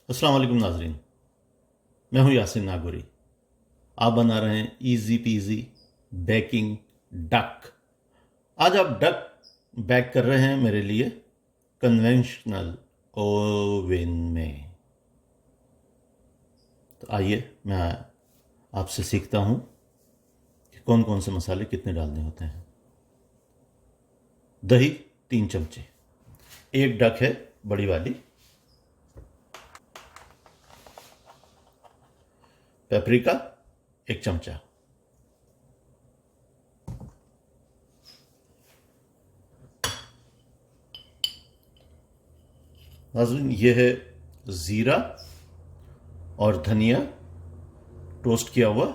अस्सलाम वालेकुम नाजरीन। मैं हूं यासिन नागौरी। आप बना रहे हैं इजी पीजी बेकिंग डक। आज आप डक बेक कर रहे हैं मेरे लिए कन्वेंशनल ओवन में। तो आइए मैं आपसे सीखता हूं कि कौन कौन से मसाले कितने डालने होते हैं। दही 3 चमचे, एक डक है बड़ी वाली, पेपरिका 1 चमचा, नाज़रीन ये है ज़ीरा और धनिया टोस्ट किया हुआ,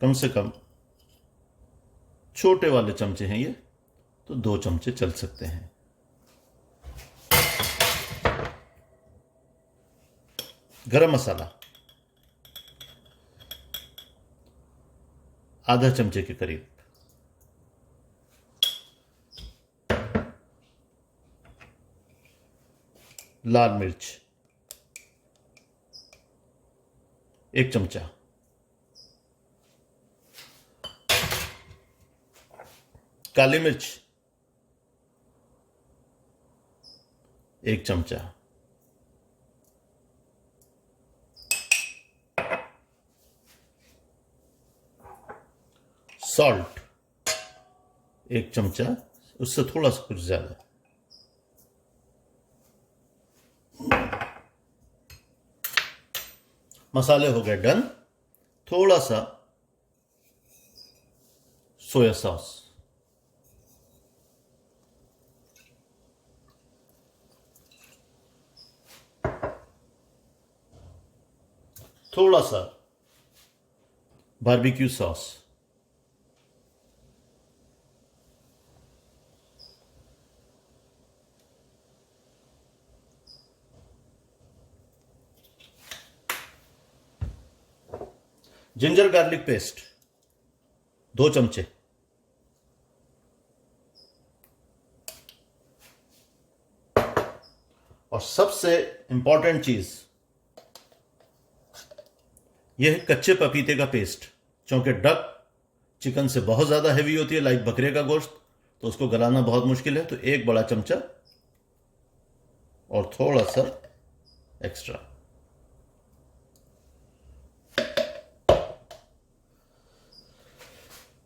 कम से कम छोटे वाले चमचे हैं ये, तो 2 चमचे चल सकते हैं। गरम मसाला आधा चमचे के करीब, लाल मिर्च 1 चमचा, काली मिर्च 1 चमचा, सॉल्ट 1 चमचा, उससे थोड़ा सा कुछ ज्यादा, मसाले हो गए डन। थोड़ा सा सोया सॉस, थोड़ा सा barbecue sauce, ginger garlic paste 2 चमचे, और सबसे इंपॉर्टेंट चीज यह है कच्चे पपीते का पेस्ट। क्योंकि डक चिकन से बहुत ज्यादा हैवी होती है, लाइक बकरे का गोश्त, तो उसको गलाना बहुत मुश्किल है। तो 1 बड़ा चमचा और थोड़ा सा एक्स्ट्रा।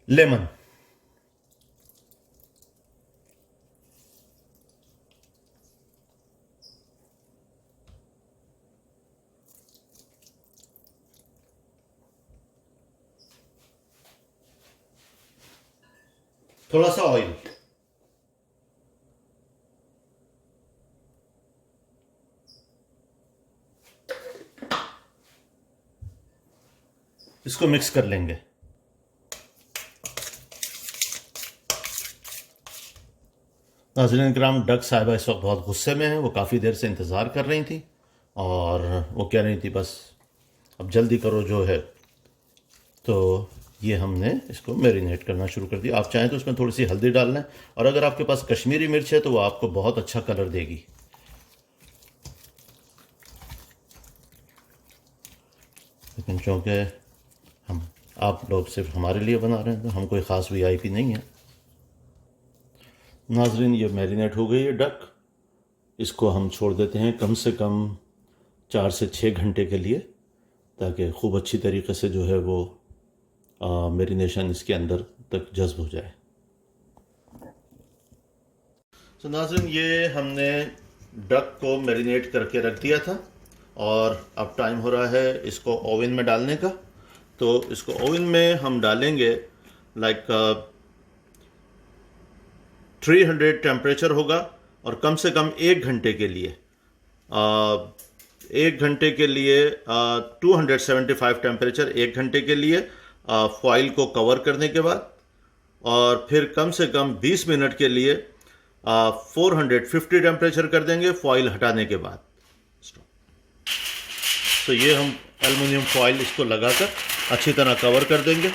लेमन थोड़ा सा ऑयल, इसको मिक्स कर लेंगे। नाज़रीन किराम, डक साहिबा इस वक्त बहुत गुस्से में है। वो काफ़ी देर से इंतज़ार कर रही थी और वो कह रही थी बस अब जल्दी करो जो है। तो ये हमने इसको मैरिनेट करना शुरू कर दिया। आप चाहें तो इसमें थोड़ी सी हल्दी डाल लें, और अगर आपके पास कश्मीरी मिर्च है तो वो आपको बहुत अच्छा कलर देगी। लेकिन चूँकि आप लोग सिर्फ हमारे लिए बना रहे हैं तो हम कोई ख़ास वीआईपी नहीं है। नाजरीन ये मैरिनेट हो गई है डक। इसको हम छोड़ देते हैं कम से कम 4 से 6 घंटे के लिए, ताकि खूब अच्छी तरीके से जो है वो मैरिनेशन इसके अंदर तक जज्ब हो जाए। तो नाज़रीन ये हमने डक को मैरिनेट करके रख दिया था, और अब टाइम हो रहा है इसको ओवन में डालने का। तो इसको ओवन में हम डालेंगे लाइक 300 टेम्परेचर होगा, और कम से कम 1 घंटे के लिए 1 घंटे के लिए 275 टेम्परेचर 1 घंटे के लिए फॉइल को कवर करने के बाद, और फिर कम से कम 20 मिनट के लिए 450 टेम्परेचर कर देंगे फॉइल हटाने के बाद। तो ये हम एल्युमिनियम फॉइल इसको लगाकर अच्छी तरह कवर कर देंगे,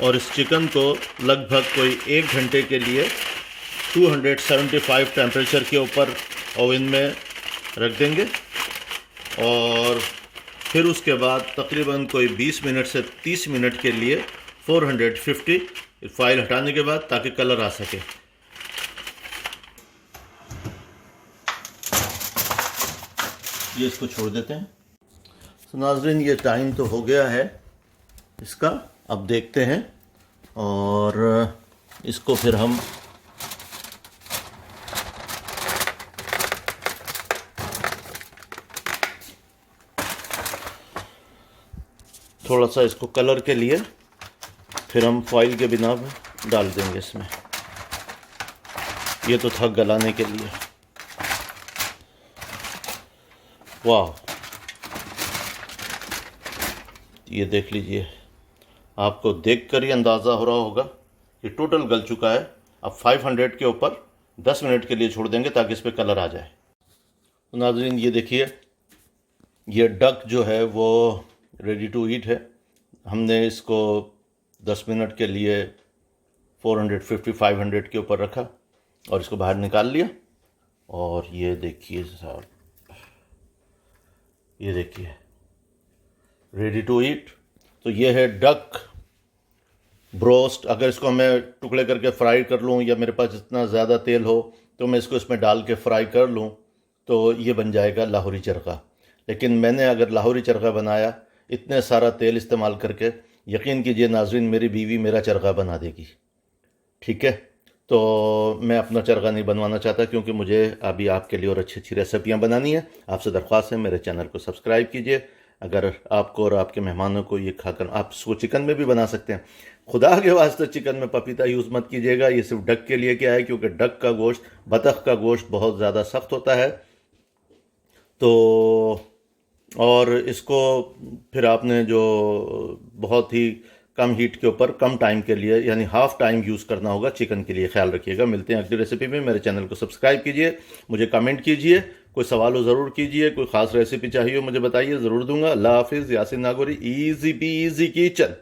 और इस चिकन को लगभग कोई 1 घंटे के लिए 275 टेम्परेचर के ऊपर ओवन में रख देंगे और फिर उसके बाद तकरीबन कोई 20 मिनट से 30 मिनट के लिए 450 फाइल हटाने के बाद, ताकि कलर आ सके। ये इसको छोड़ देते हैं। तो नाज़रीन, ये टाइम तो हो गया है इसका, अब देखते हैं और इसको फिर हम थोड़ा सा इसको कलर के लिए फिर हम फॉइल के बिना डाल देंगे इसमें। ये तो था गलाने के लिए। वाह, ये देख लीजिए, आपको देखकर ही अंदाज़ा हो रहा होगा कि टोटल गल चुका है। अब 500 के ऊपर 10 मिनट के लिए छोड़ देंगे ताकि इस पर कलर आ जाए। तो नाज़रीन, ये देखिए, ये डक जो है वो रेडी टू ईट है। हमने इसको 10 मिनट के लिए 450-500 के ऊपर रखा और इसको बाहर निकाल लिया। और ये देखिए साहब, ये देखिए, रेडी टू ईट। तो ये है डक ब्रोस्ट। अगर इसको मैं टुकड़े करके फ्राई कर लूँ या मेरे पास इतना ज़्यादा तेल हो तो मैं इसको इसमें डाल के फ्राई कर लूँ तो ये बन जाएगा लाहौरी चरखा। लेकिन मैंने अगर लाहौरी चरखा बनाया इतने सारा तेल इस्तेमाल करके, यकीन कीजिए नाज़रीन, मेरी बीवी मेरा चरखा बना देगी। ठीक है, तो मैं अपना चरखा नहीं बनवाना चाहता, क्योंकि मुझे अभी आपके लिए और अच्छी अच्छी रेसिपियाँ बनानी है। आपसे दरख्वास्त है, मेरे चैनल को सब्सक्राइब कीजिए। अगर आपको और आपके मेहमानों को ये खाकर, आप इसको चिकन में भी बना सकते हैं। खुदा के वास्ते चिकन में पपीता यूज़ मत कीजिएगा। ये सिर्फ डक के लिए क्या है, क्योंकि डक का गोश्त, बतख का गोश्त बहुत ज़्यादा सख्त होता है। तो और इसको फिर आपने जो बहुत ही कम हीट के ऊपर कम टाइम के लिए, यानी हाफ टाइम यूज़ करना होगा चिकन के लिए। ख्याल रखिएगा। मिलते हैं अगली रेसिपी में। मेरे चैनल को सब्सक्राइब कीजिए, मुझे कमेंट कीजिए, कोई सवाल हो ज़रूर कीजिए, कोई ख़ास रेसिपी चाहिए मुझे बताइए, ज़रूर दूंगा। अल्लाह हाफिज़। Yasin Nagori, easy PG kitchen.